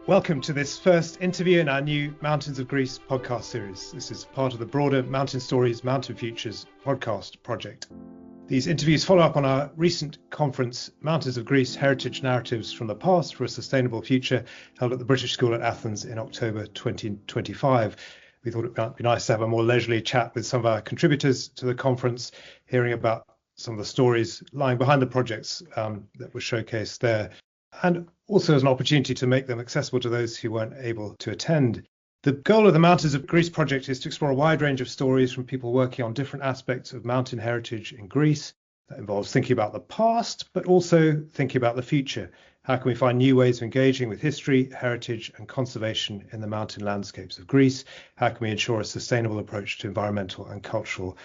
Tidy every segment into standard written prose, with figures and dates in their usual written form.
Welcome to this first interview in our new Mountains of Greece podcast series. This is part of the broader Mountain Stories, Mountain Futures podcast project. These interviews follow up on our recent conference, Mountains of Greece, Heritage Narratives from the Past for a Sustainable Future, held at the British School at Athens in October 2025. We thought it might be nice to have a more leisurely chat with some of our contributors to the conference, hearing about some of the stories lying behind the projects that were showcased there, and also as an opportunity to make them accessible to those who weren't able to attend. The goal of the Mountains of Greece project is to explore a wide range of stories from people working on different aspects of mountain heritage in Greece. That involves thinking about the past, but also thinking about the future. How can we find new ways of engaging with history, heritage, and conservation in the mountain landscapes of Greece? How can we ensure a sustainable approach to environmental and cultural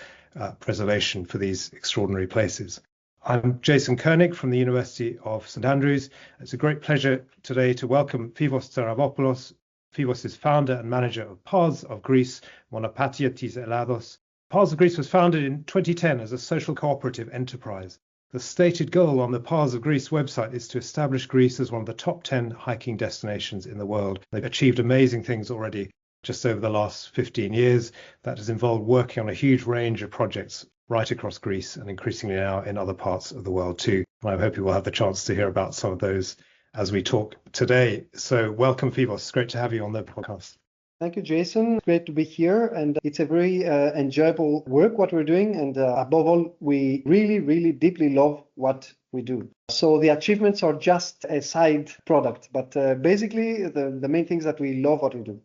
preservation for these extraordinary places? I'm Jason König from the University of St Andrews. It's a great pleasure today to welcome Fivos Tsaravopoulos. Fivos is founder and manager of Paths of Greece, Monopatia tis Elados. Paths of Greece was founded in 2010 as a social cooperative enterprise. The stated goal on the Paths of Greece website is to establish Greece as one of the top 10 hiking destinations in the world. They've achieved amazing things already just over the last 15 years. That has involved working on a huge range of projects right across Greece and increasingly now in other parts of the world too. And I'm hoping we'll have the chance to hear about some of those as we talk today. So welcome, Fivos. It's great to have you on the podcast. Thank you, Jason. Great to be here. And it's a very enjoyable work, what we're doing. And above all, we really deeply love what we do. So the achievements are just a side product. But basically, the main thing is that we love what we do.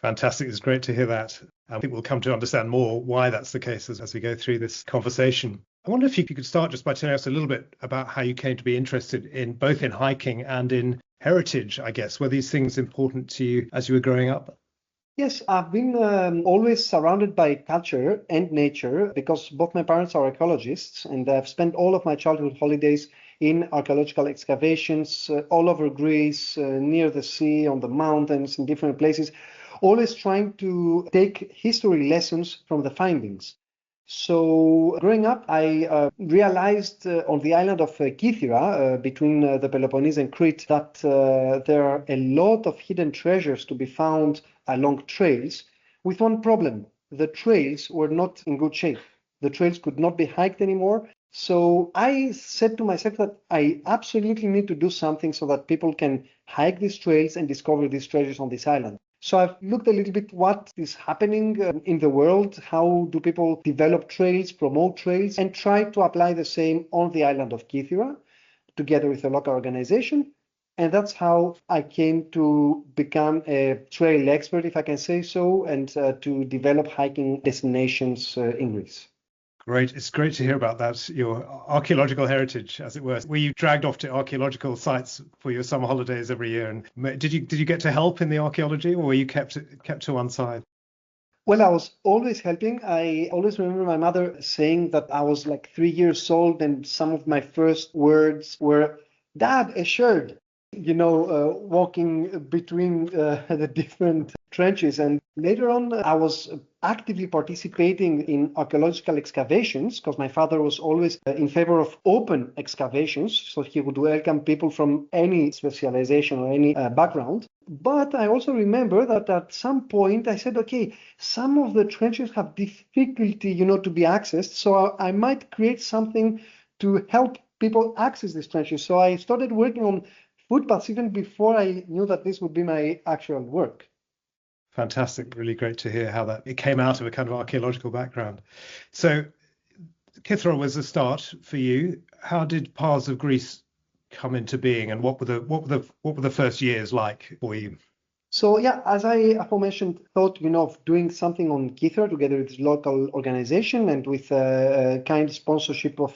Fantastic. It's great to hear that. I think we'll come to understand more why that's the case as we go through this conversation. I wonder if you could start just by telling us a little bit about how you came to be interested in both in hiking and in heritage, I guess. Were these things important to you as you were growing up? Yes, I've been always surrounded by culture and nature because both my parents are archaeologists, and I've spent all of my childhood holidays in archaeological excavations all over Greece, near the sea, on the mountains, in different places, always trying to take history lessons from the findings. So growing up, I realized on the island of Kythera, between the Peloponnese and Crete, that there are a lot of hidden treasures to be found along trails, with one problem. The trails were not in good shape. The trails could not be hiked anymore. So I said to myself that I absolutely need to do something so that people can hike these trails and discover these treasures on this island. So I've looked a little bit what is happening in the world, how do people develop trails, promote trails, and try to apply the same on the island of Kythera together with a local organization. And that's how I came to become a trail expert, if I can say so, and to develop hiking destinations in Greece. Great. It's great to hear about that, your archaeological heritage, as it were. Were you dragged off to archaeological sites for your summer holidays every year? And did you get to help in the archaeology, or were you kept to one side? Well, I was always helping. I always remember my mother saying that I was like 3 years old, and some of my first words were, "Dad, a shirt." Walking between the different trenches. And later on, I was actively participating in archaeological excavations because my father was always in favor of open excavations. So he would welcome people from any specialization or any background. But I also remember that at some point I said, okay, some of the trenches have difficulty, to be accessed. So I might create something to help people access these trenches. So I started working on footpaths even before I knew that this would be my actual work. Fantastic. Really great to hear how it came out of a kind of archaeological background. So Kythera was the start for you. How did Paths of Greece come into being, and what were the first years like for you? So yeah, as I aforementioned, thought of doing something on Kythera together with local organization and with a kind sponsorship of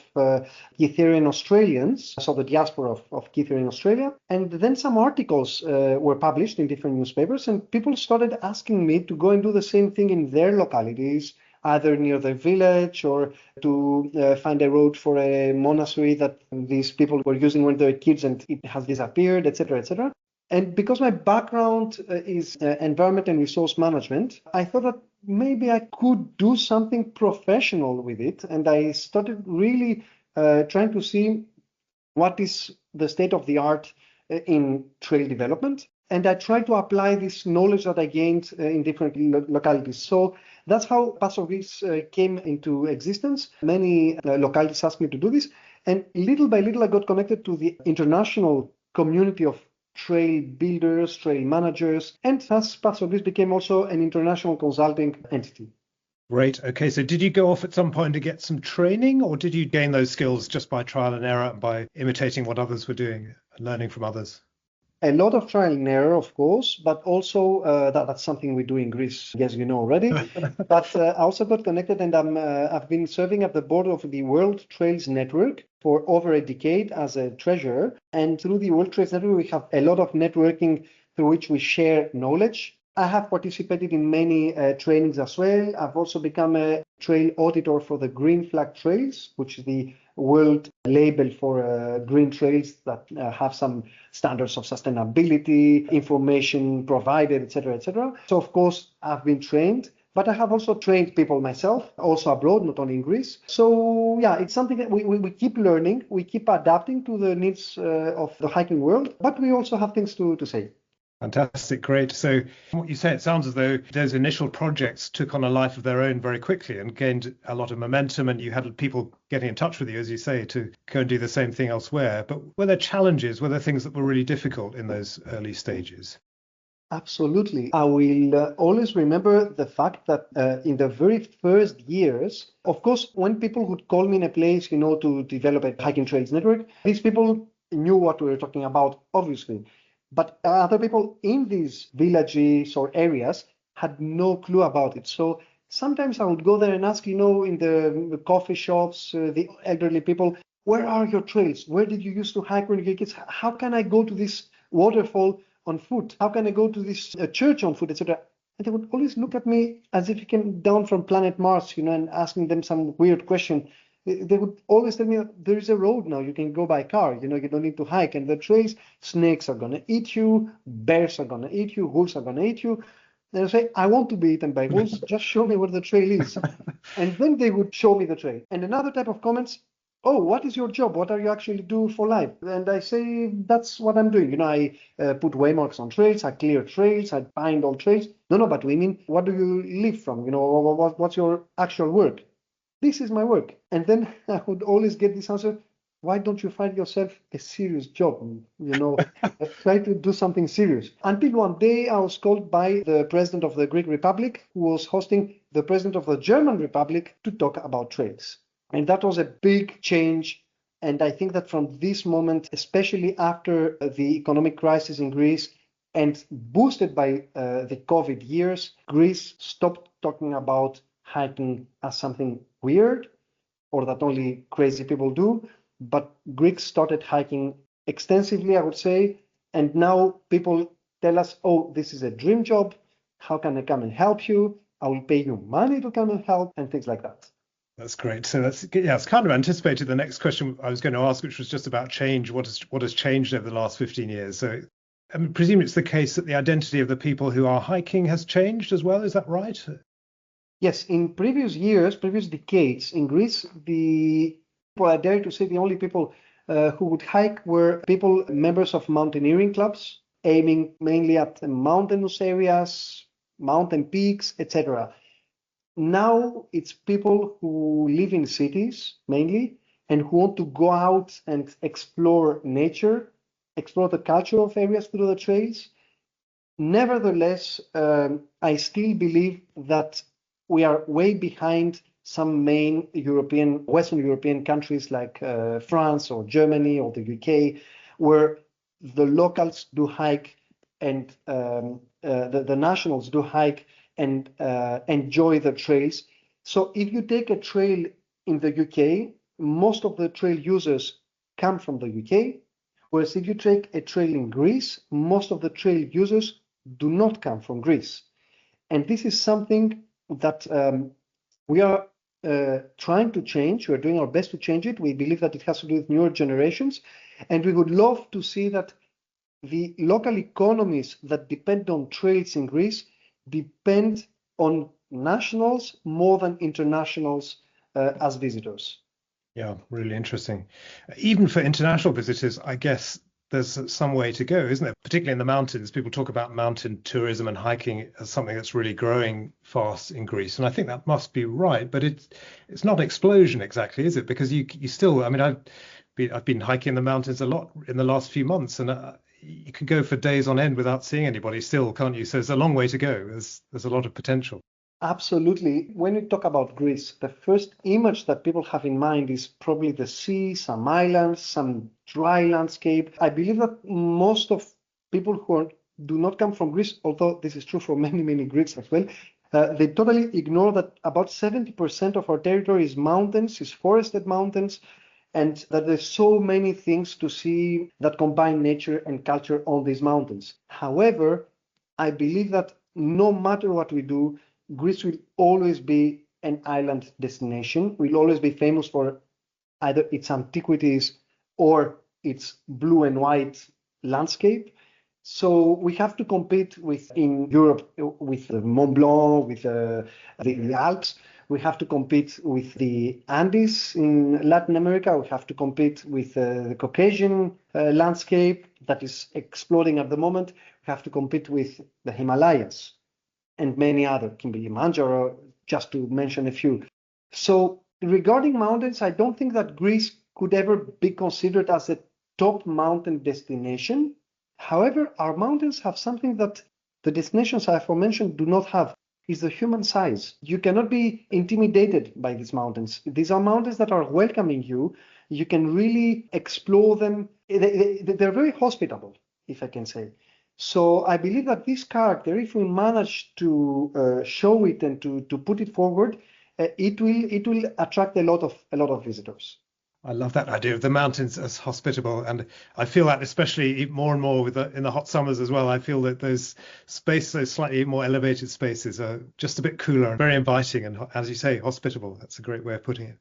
Kytherian Australians, so the diaspora of Kythera in Australia. And then some articles were published in different newspapers, and people started asking me to go and do the same thing in their localities, either near their village or to find a road for a monastery that these people were using when they were kids and it has disappeared, etc., etc. And because my background is environment and resource management, I thought that maybe I could do something professional with it. And I started really trying to see what is the state of the art in trail development. And I try to apply this knowledge that I gained in different localities. So that's how Paths of Greece came into existence. Many localities asked me to do this. And little by little, I got connected to the international community of trail builders, trail managers, and thus Paths of Greece became also an international consulting entity. Great. Okay. So did you go off at some point to get some training, or did you gain those skills just by trial and error and by imitating what others were doing and learning from others? A lot of trial and error, of course, but also that's something we do in Greece, as you know already. But I also got connected, and I've been serving at the board of the World Trails Network for over a decade as a treasurer. And through the World Trails Network, we have a lot of networking through which we share knowledge. I have participated in many trainings as well. I've also become a trail auditor for the Green Flag Trails, which is the world label for green trails that have some standards of sustainability, information provided, etc., etc. So, of course, I've been trained, but I have also trained people myself, also abroad, not only in Greece. So, yeah, it's something that we keep learning, we keep adapting to the needs of the hiking world, but we also have things to say. Fantastic. Great. So what you say, it sounds as though those initial projects took on a life of their own very quickly and gained a lot of momentum, and you had people getting in touch with you, as you say, to go and do the same thing elsewhere. But were there challenges? Were there things that were really difficult in those early stages? Absolutely. I will always remember the fact that in the very first years, of course, when people would call me in a place, to develop a hiking trails network, these people knew what we were talking about, obviously. But other people in these villages or areas had no clue about it. So sometimes I would go there and ask, in the coffee shops, the elderly people, where are your trails? Where did you used to hike when you were kids? How can I go to this waterfall on foot? How can I go to this church on foot, etc.? And they would always look at me as if I came down from planet Mars, and asking them some weird question. They would always tell me, there is a road now, you can go by car, you don't need to hike. And the trails, snakes are going to eat you, bears are going to eat you, wolves are going to eat you. And I say, I want to be eaten by wolves, just show me where the trail is. And then they would show me the trail. And another type of comments, oh, what is your job? What are you actually do for life? And I say, that's what I'm doing. I put waymarks on trails, I clear trails, I find all trails. No, but we mean, what do you live from? What's your actual work? This is my work. And then I would always get this answer, why don't you find yourself a serious job? Try to do something serious. Until one day I was called by the president of the Greek Republic, who was hosting the president of the German Republic to talk about trails. And that was a big change. And I think that from this moment, especially after the economic crisis in Greece and boosted by the COVID years, Greece stopped talking about hiking as something weird or that only crazy people do, but Greeks started hiking extensively, I would say, and now people tell us, oh, this is a dream job, how can I come and help you? I will pay you money to come and help, and things like that. That's great. So it's kind of anticipated the next question I was going to ask, which was just about change. What has changed over the last 15 years? So I presume it's the case that the identity of the people who are hiking has changed as well. Is that right? Yes, in previous years, previous decades, in Greece, I dare to say the only people who would hike were people, members of mountaineering clubs, aiming mainly at mountainous areas, mountain peaks, etc. Now it's people who live in cities mainly and who want to go out and explore nature, explore the culture of areas through the trails. Nevertheless, I still believe that we are way behind some main Western European countries like France or Germany or the UK, where the locals do hike and the nationals do hike and enjoy the trails. So if you take a trail in the UK, most of the trail users come from the UK, whereas if you take a trail in Greece, most of the trail users do not come from Greece. And this is something that we are trying to change. We're doing our best to change it. We believe that it has to do with newer generations. And we would love to see that the local economies that depend on trails in Greece depend on nationals more than internationals as visitors. Yeah, really interesting. Even for international visitors, I guess there's some way to go, isn't there? Particularly in the mountains, people talk about mountain tourism and hiking as something that's really growing fast in Greece, and I think that must be right. But it's not an explosion exactly, is it? Because you still, I mean, I've been hiking the mountains a lot in the last few months, and you can go for days on end without seeing anybody still, can't you? So there's a long way to go. There's a lot of potential. Absolutely. When we talk about Greece, the first image that people have in mind is probably the sea, some islands, some dry landscape. I believe that most of people do not come from Greece, although this is true for many, many Greeks as well, they totally ignore that about 70% of our territory is mountains, is forested mountains, and that there's so many things to see that combine nature and culture on these mountains. However, I believe that no matter what we do, Greece will always be an island destination, will always be famous for either its antiquities or its blue and white landscape. So we have to compete in Europe with Mont Blanc, with the Alps. We have to compete with the Andes in Latin America. We have to compete with the Caucasian landscape that is exploding at the moment. We have to compete with the Himalayas and many other, Kilimanjaro, just to mention a few. So regarding mountains, I don't think that Greece could ever be considered as a top mountain destination. However, our mountains have something that the destinations I aforementioned do not have, is the human size. You cannot be intimidated by these mountains. These are mountains that are welcoming you. You can really explore them. They're very hospitable, if I can say. So I believe that this character, if we manage to show it and to put it forward, it will attract a lot of visitors. I love that idea of the mountains as hospitable, and I feel that especially more and more in the hot summers as well. I feel that those slightly more elevated spaces are just a bit cooler and very inviting, and as you say, hospitable. That's a great way of putting it.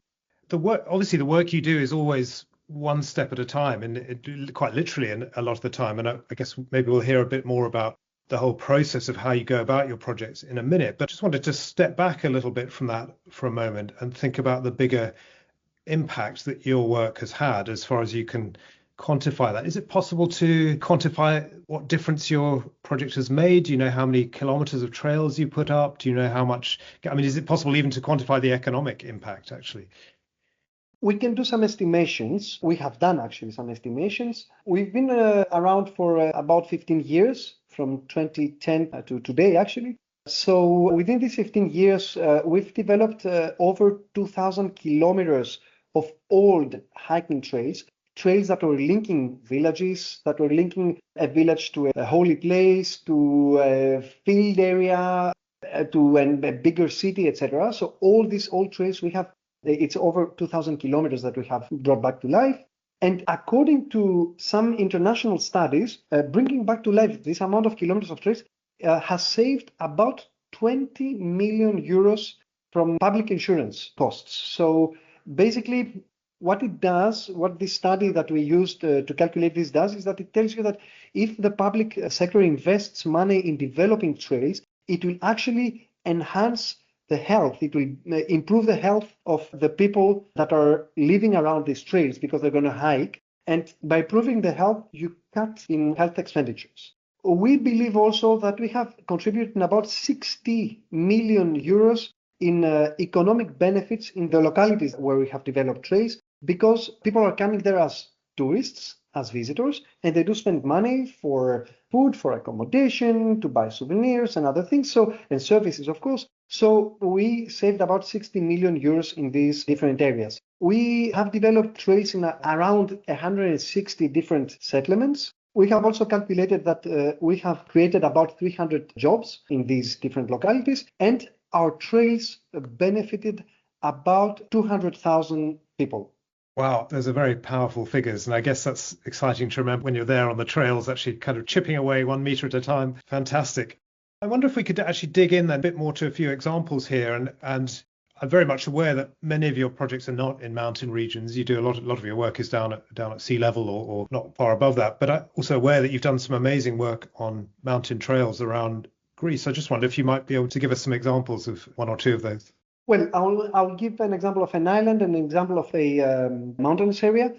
The work you do is always one step at a time, and quite literally, and a lot of the time. And I guess maybe we'll hear a bit more about the whole process of how you go about your projects in a minute. But just wanted to step back a little bit from that for a moment and think about the bigger impact that your work has had, as far as you can quantify that. Is it possible to quantify what difference your project has made? Do you know how many kilometers of trails you put up? Do you know how much? I mean, is it possible even to quantify the economic impact, actually? We can do some estimations. We have done actually some estimations. We've been around for about 15 years, from 2010 to today, actually. So within these 15 years, we've developed over 2,000 kilometers of old hiking trails that were linking villages, that were linking a village to a holy place, to a field area, to a bigger city, etc. So all these old trails we have, it's over 2,000 kilometers that we have brought back to life. And according to some international studies, bringing back to life this amount of kilometers of trails has saved about 20 million euros from public insurance costs. So basically, what this study that we used to calculate this does, is that it tells you that if the public sector invests money in developing trails, it will actually enhance the health. It will improve the health of the people that are living around these trails, because they're going to hike. And by improving the health, you cut in health expenditures. We believe also that we have contributed about 60 million euros in economic benefits in the localities where we have developed trails, because people are coming there as tourists, as visitors, and they do spend money for food, for accommodation, to buy souvenirs and other things, and services, of course. So we saved about 60 million euros in these different areas. We have developed trails in around 160 different settlements. We have also calculated that we have created about 300 jobs in these different localities, and our trails benefited about 200,000 people. Wow, those are very powerful figures. And I guess that's exciting to remember when you're there on the trails, actually kind of chipping away 1 meter at a time. Fantastic. I wonder if we could actually dig in then a bit more to a few examples here. And I'm very much aware that many of your projects are not in mountain regions. You do a lot of your work is down at sea level or not far above that. But I'm also aware that you've done some amazing work on mountain trails around Greece. I just wonder if you might be able to give us some examples of one or two of those. Well, I'll give an example of an island and an example of a mountainous area.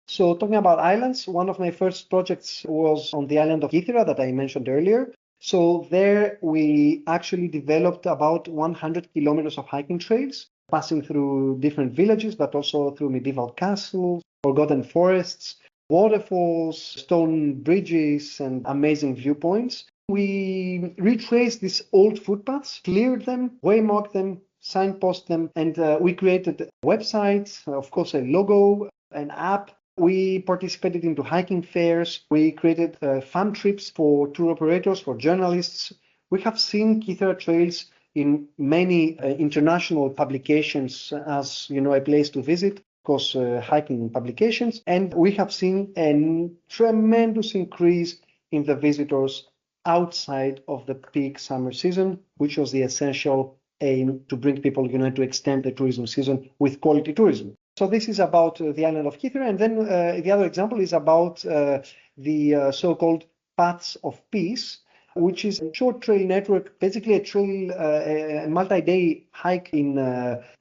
So talking about islands, one of my first projects was on the island of Kythera that I mentioned earlier. So there we actually developed about 100 kilometers of hiking trails, passing through different villages, but also through medieval castles, forgotten forests, waterfalls, stone bridges, and amazing viewpoints. We retraced these old footpaths, cleared them, waymarked them, signpost them, and we created websites, of course, a logo, an app. We participated into hiking fairs. We created fun trips for tour operators, for journalists. We have seen Kythera trails in many international publications as a place to visit, of course, hiking publications. And we have seen a tremendous increase in the visitors outside of the peak summer season, which was the essential aim to bring people, to extend the tourism season with quality tourism. So this is about the island of Kythera, and then the other example is about the so-called Paths of Peace, which is a short trail network, basically a trail, a multi-day hike in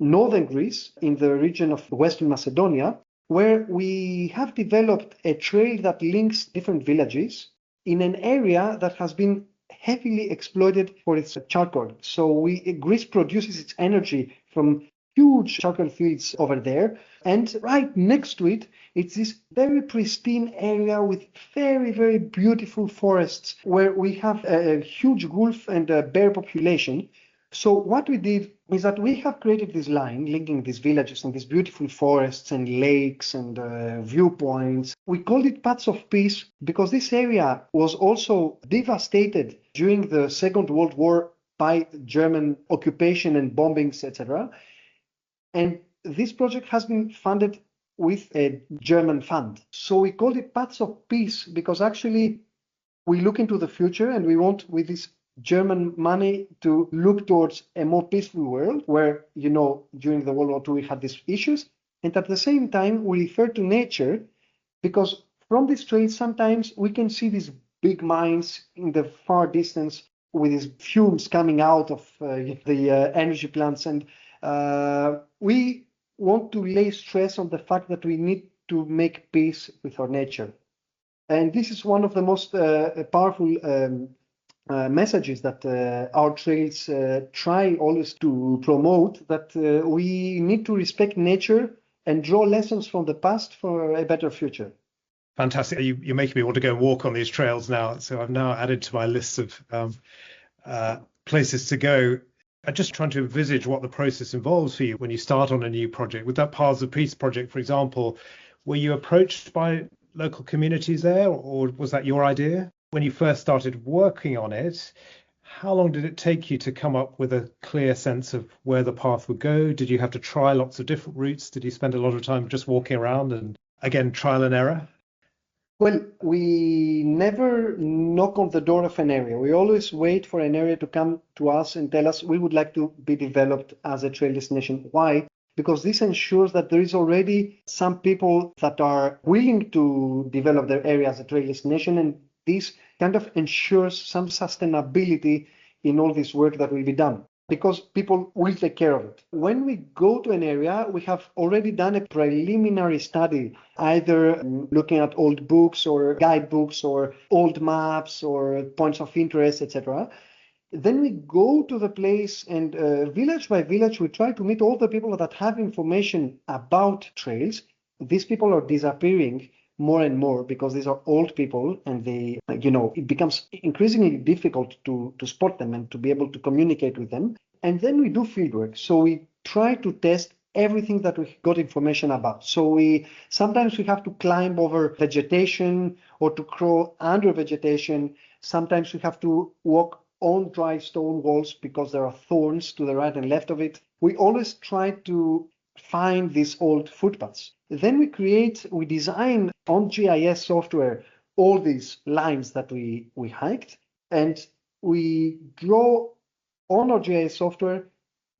northern Greece, in the region of Western Macedonia, where we have developed a trail that links different villages in an area that has been heavily exploited for its charcoal. So Greece produces its energy from huge charcoal fields over there, and right next to it, it's this very pristine area with very, very beautiful forests where we have a huge wolf and a bear population. So what we did is that we have created this line linking these villages and these beautiful forests and lakes and viewpoints. We called it Paths of Peace because this area was also devastated during the Second World War by German occupation and bombings, etc. And this project has been funded with a German fund. So we called it Paths of Peace because actually we look into the future and we want, with this German money, to look towards a more peaceful world where, during the World War II we had these issues. And at the same time, we refer to nature because from this trail sometimes we can see these big mines in the far distance with these fumes coming out of the energy plants. And we want to lay stress on the fact that we need to make peace with our nature. And this is one of the most powerful messages that our trails try always to promote, that we need to respect nature and draw lessons from the past for a better future. Fantastic. You're making me want to go and walk on these trails now. So I've now added to my list of places to go. I'm just trying to envisage what the process involves for you when you start on a new project. With that Paths of Peace project, for example, were you approached by local communities there, or was that your idea? When you first started working on it, how long did it take you to come up with a clear sense of where the path would go? Did you have to try lots of different routes? Did you spend a lot of time just walking around and, again, trial and error? Well, we never knock on the door of an area. We always wait for an area to come to us and tell us we would like to be developed as a trail destination. Why? Because this ensures that there is already some people that are willing to develop their area as a trail destination, and this kind of ensures some sustainability in all this work that will be done, because people will take care of it. When we go to an area, we have already done a preliminary study, either looking at old books or guidebooks or old maps or points of interest, etc. Then we go to the place and village by village, we try to meet all the people that have information about trails. These people are disappearing more and more because these are old people, and they, it becomes increasingly difficult to spot them and to be able to communicate with them. And then we do fieldwork. So we try to test everything that we got information about. So sometimes we have to climb over vegetation or to crawl under vegetation. Sometimes we have to walk on dry stone walls because there are thorns to the right and left of it. We always try to find these old footpaths. Then we design on GIS software all these lines that we hiked, and we draw on our GIS software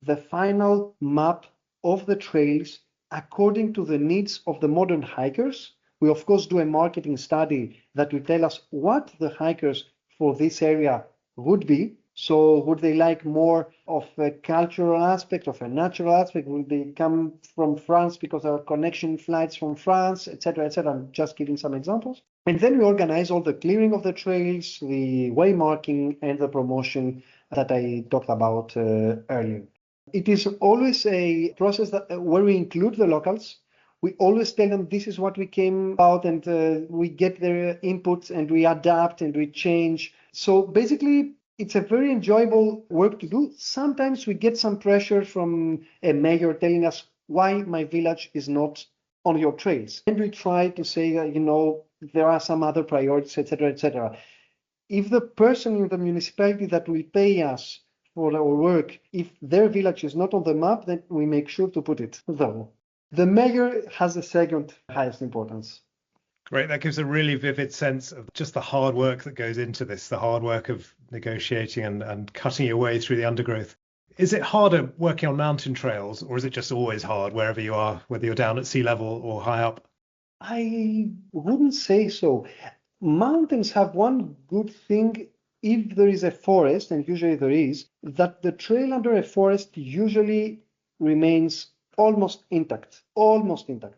the final map of the trails according to the needs of the modern hikers. We of course do a marketing study that will tell us what the hikers for this area would be, So would they like more of a cultural aspect, of a natural aspect? Would they come from France because there are connection flights from France, etc., etc.? I'm just giving some examples. And then we organize all the clearing of the trails, the waymarking, and the promotion that I talked about earlier. It is always a process where we include the locals. We always tell them this is what we came about, and we get their inputs and we adapt and we change. So basically, it's a very enjoyable work to do. Sometimes we get some pressure from a mayor telling us why my village is not on your trails. And we try to say, there are some other priorities, etc., etc. If the person in the municipality that will pay us for our work, if their village is not on the map, then we make sure to put it, though. The mayor has the second highest importance. Great. That gives a really vivid sense of just the hard work that goes into this, the hard work of negotiating and cutting your way through the undergrowth. Is it harder working on mountain trails, or is it just always hard wherever you are, whether you're down at sea level or high up? I wouldn't say so. Mountains have one good thing. If there is a forest, and usually there is, that the trail under a forest usually remains almost intact.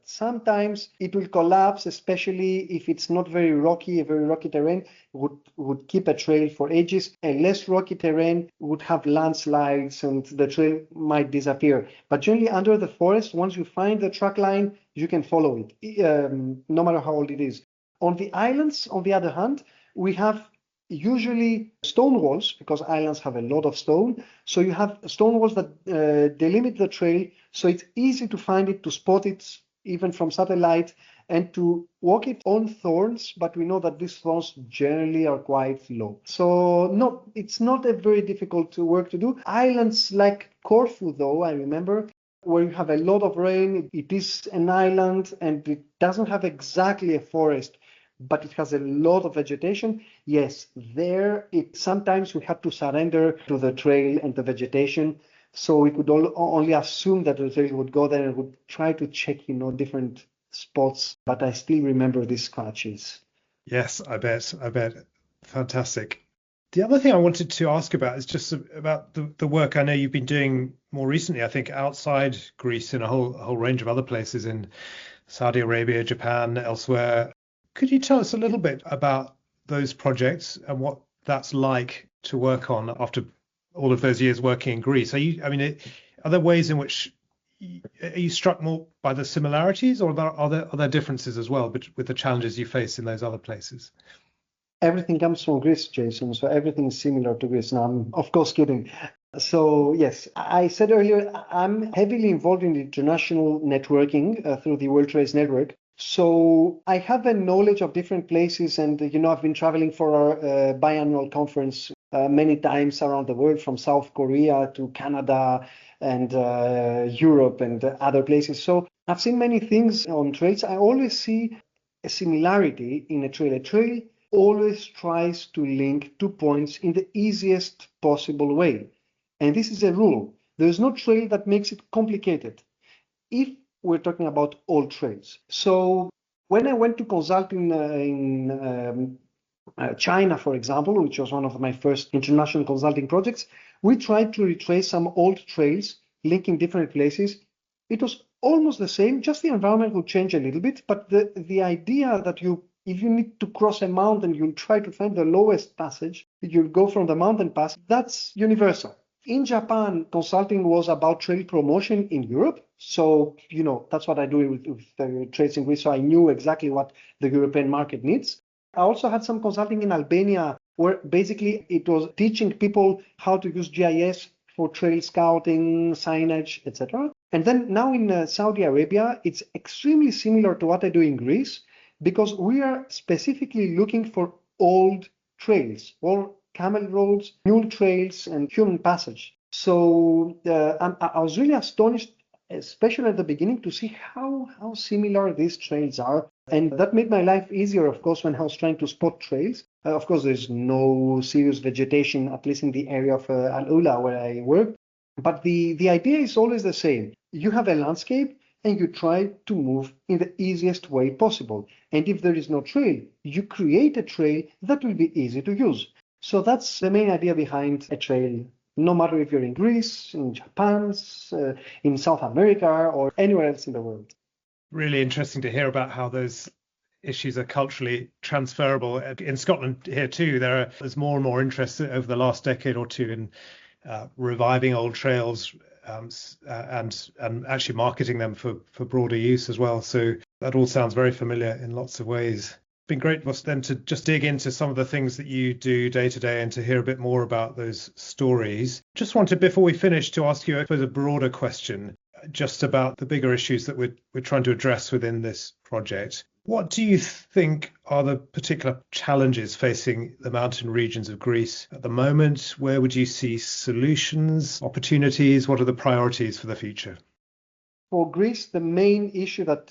Sometimes it will collapse, especially if it's not very rocky terrain would keep a trail for ages. A less rocky terrain would have landslides and the trail might disappear. But generally under the forest, once you find the track line, you can follow it, no matter how old it is. On the islands, on the other hand, we have usually stone walls, because islands have a lot of stone. So you have stone walls that delimit the trail, so it's easy to find it, to spot it even from satellite, and to walk it on thorns, but we know that these thorns generally are quite low. So no, it's not a very difficult work to do. Islands like Corfu, though, I remember, where you have a lot of rain, it is an island and it doesn't have exactly a forest, but it has a lot of vegetation. Yes, there sometimes we had to surrender to the trail and the vegetation. So we could only assume that the trail would go there and would try to check, different spots. But I still remember these scratches. Yes, I bet. Fantastic. The other thing I wanted to ask about is just about the work I know you've been doing more recently, I think outside Greece in a whole range of other places in Saudi Arabia, Japan, elsewhere. Could you tell us a little bit about those projects and what that's like to work on after all of those years working in Greece? Are there ways in which are you struck more by the similarities, or are there differences as well with the challenges you face in those other places? Everything comes from Greece, Jason, so everything is similar to Greece. Now, I'm of course kidding. So yes, I said earlier, I'm heavily involved in international networking through the World Trade Network. So I have a knowledge of different places, and I've been traveling for our biannual conference many times around the world, from South Korea to Canada and Europe and other places. So I've seen many things on trails. I always see a similarity in a trail. A trail always tries to link 2 points in the easiest possible way. And this is a rule. There is no trail that makes it complicated, if we're talking about old trails. So when I went to consult in China, for example, which was one of my first international consulting projects, we tried to retrace some old trails linking different places. It was almost the same, just the environment would change a little bit, but the idea that if you need to cross a mountain, you'll try to find the lowest passage, you'll go from the mountain pass, that's universal. In Japan, consulting was about trail promotion in Europe. So, that's what I do with trails in Greece. So I knew exactly what the European market needs. I also had some consulting in Albania, where basically it was teaching people how to use GIS for trail scouting, signage, etc. And then now in Saudi Arabia, it's extremely similar to what I do in Greece, because we are specifically looking for old trails, or camel roads, mule trails, and human passage. So I was really astonished, especially at the beginning, to see how similar these trails are. And that made my life easier, of course, when I was trying to spot trails. Of course, there's no serious vegetation, at least in the area of Al Ula where I work. But the idea is always the same. You have a landscape and you try to move in the easiest way possible. And if there is no trail, you create a trail that will be easy to use. So that's the main idea behind a trail. No matter if you're in Greece, in Japan, in South America, or anywhere else in the world. Really interesting to hear about how those issues are culturally transferable. In Scotland here too, there's more and more interest over the last decade or two in reviving old trails and actually marketing them for broader use as well. So that all sounds very familiar in lots of ways. Been great was then to just dig into some of the things that you do day to day and to hear a bit more about those stories. Just wanted, before we finish, to ask you a broader question just about the bigger issues that we're trying to address within this project. What do you think are the particular challenges facing the mountain regions of Greece at the moment? Where would you see solutions, opportunities? What are the priorities for the future? For Greece, the main issue that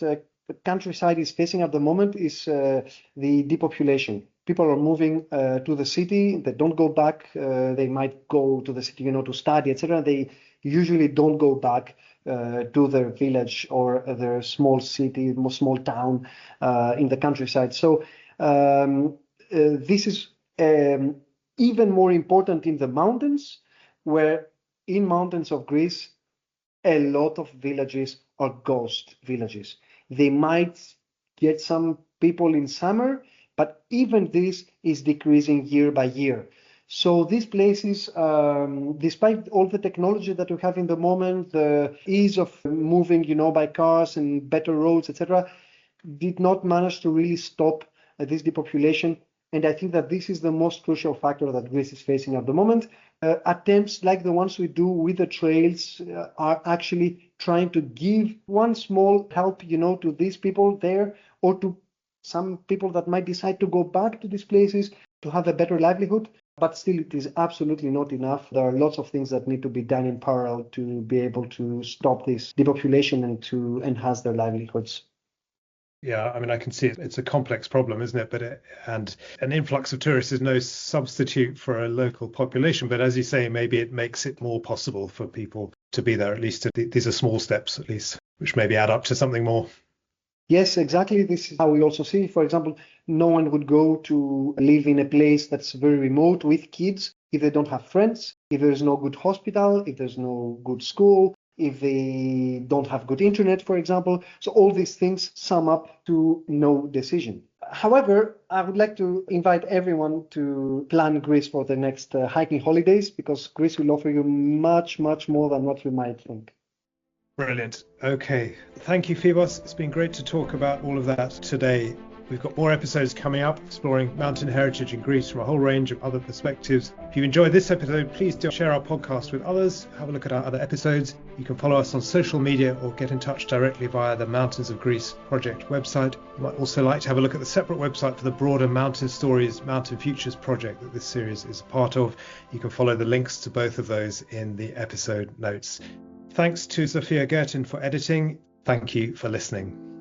the countryside is facing at the moment is the depopulation. People are moving to the city. They don't go back. They might go to the city, to study, etc. They usually don't go back to their village or their small city, small town in the countryside. So this is even more important in the mountains, where in mountains of Greece, a lot of villages are ghost villages. They might get some people in summer, but even this is decreasing year by year. So these places, despite all the technology that we have in the moment, the ease of moving, by cars and better roads, etc., did not manage to really stop this depopulation. And I think that this is the most crucial factor that Greece is facing at the moment. Attempts like the ones we do with the trails are actually trying to give one small help, to these people there, or to some people that might decide to go back to these places to have a better livelihood. But still, it is absolutely not enough. There are lots of things that need to be done in parallel to be able to stop this depopulation and to enhance their livelihoods. Yeah, I mean, I can see it's a complex problem, isn't it? And an influx of tourists is no substitute for a local population. But as you say, maybe it makes it more possible for people to be there. At least these are small steps, at least, which maybe add up to something more. Yes, exactly. This is how we also see, for example, no one would go to live in a place that's very remote with kids if they don't have friends, if there's no good hospital, if there's no good school, if they don't have good internet, for example. So all these things sum up to no decision. However, I would like to invite everyone to plan Greece for the next hiking holidays, because Greece will offer you much, much more than what you might think. Brilliant. Okay. Thank you, Fivos. It's been great to talk about all of that today. We've got more episodes coming up exploring mountain heritage in Greece from a whole range of other perspectives. If you enjoyed this episode, please do share our podcast with others. Have a look at our other episodes. You can follow us on social media or get in touch directly via the Mountains of Greece project website. You might also like to have a look at the separate website for the broader Mountain Stories, Mountain Futures project that this series is a part of. You can follow the links to both of those in the episode notes. Thanks to Sophia Gertin for editing. Thank you for listening.